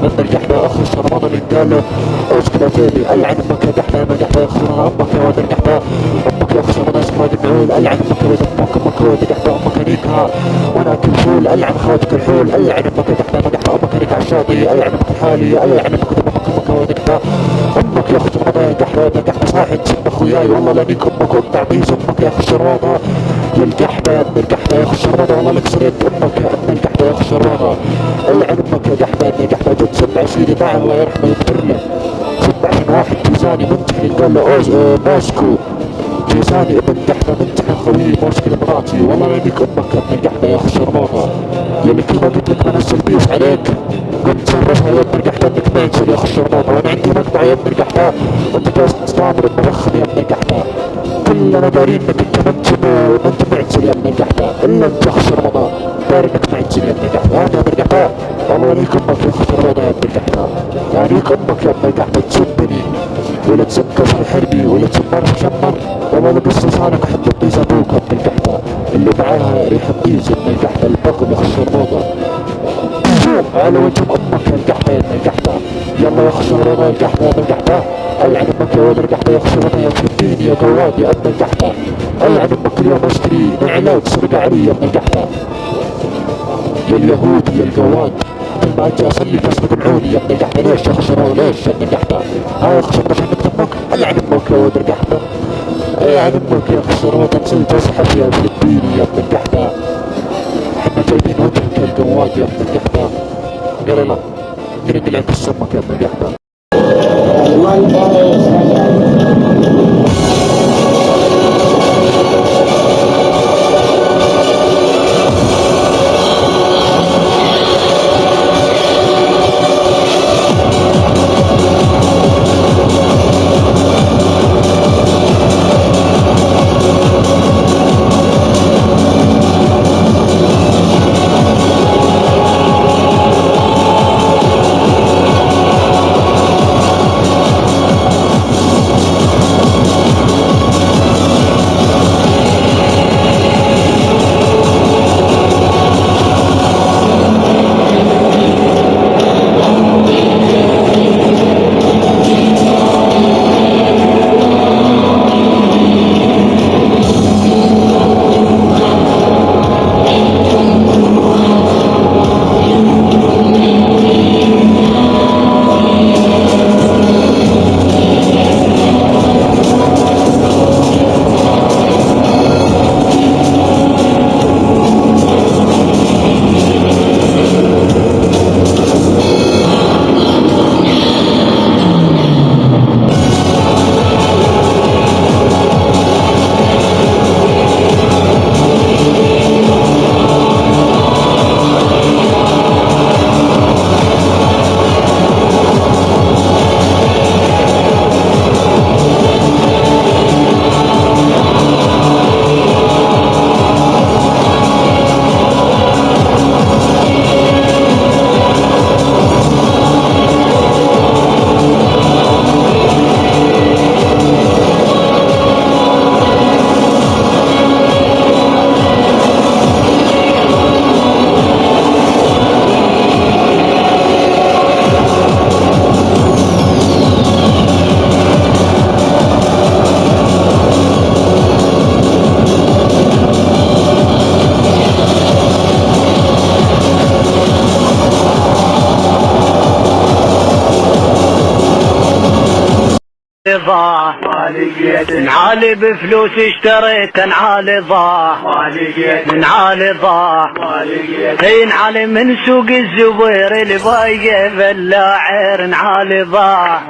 من القحبة اخر رمضان ينقال اسكت فيني العن امك يا قحبة ما قحبة يخسرها امك يا ولد القحبة امك يا خسر ناس ما دمعول العن امك يا ولد امك ولد قحبة امك نيكها وانا كل فول العن خواتك الحول العن امك يا قحبة ما قحبة امك نيك عالشاطي العن امك الحالي العن امك امك ولد قحبة امك يا خسر رمضان يا قحبة يا قحبة صاحي تسب اخوياي والله لانيك امك وانت عبيس امك يا خسر رمضان يا القحبة يا ابن القحبة يا خسر رمضان والله لك سريت امك يا ابن القحبة يا خسر رمضان العن امك يا قحبة يا قحبة جد سبع سيدي باع الله يرحمه يغفر له سبعين واحد جيزاني منتحي قال له موسكو جيزاني ابن قحبة منتحي خويي موسكو مراتي والله لانك امك يا ابن القحبة يا خسر رمضان يلي كلمة قلت لك من السلبيس عليك قمت تصرفها يا ابن القحبة انك ما ينزل يا خسر رمضان وانا عندي مقطع يا ابن القحبة وانت جالس تستامر بمرخم يا ابن القحبة كلنا دارين انك انت ما انت معتزل يا ابن القحبة الا انت خسر رمضان داري انك معتزل يا ابن القحبة هذا يا ابن القحبة والله ليك امك يا خسر رمضان يا ابن القحبة ليك امك يا ابن القحبة تسبني ولا تسكر في حربي ولا تسمر في شمر والله لقص لسانك حتى تطيز ابوك يا ابن القحبة اللي معاها ريح الطيز يا ابن القحبة البقم يا خسر رمضان على وجه امك يا القحبة يا ابن القحبة يلا يا خسر رمضان القحبة يا ابن القحبة العن امك يا ولد القحبة يا خسر رمضان يا فلبيني يا قواد يا ابن القحبة العن امك اليوم اشتري نعلة وتسرق علي يا ابن القحبة يا اليهود يا القواد كل ما اجي اصلي تسرقون يا ابن القحبة ليش يا خسر ليش يا ابن القحبة ها يا خسر بشنك امك العن امك يا ولد القحبة العن امك يا خسر رمضان تصير تسحب يا فلبيني يا ابن القحبة احنا جايبين وجهك يا القواد يا ابن القحبة قال لا نريد نعكس امك يا ابن القحبة ضاع نعالي بفلوس اشتريت نعالي ضاع نعالي ضاع نعالي من سوق الزبير اللي بايقه بلاعير نعالي ضاع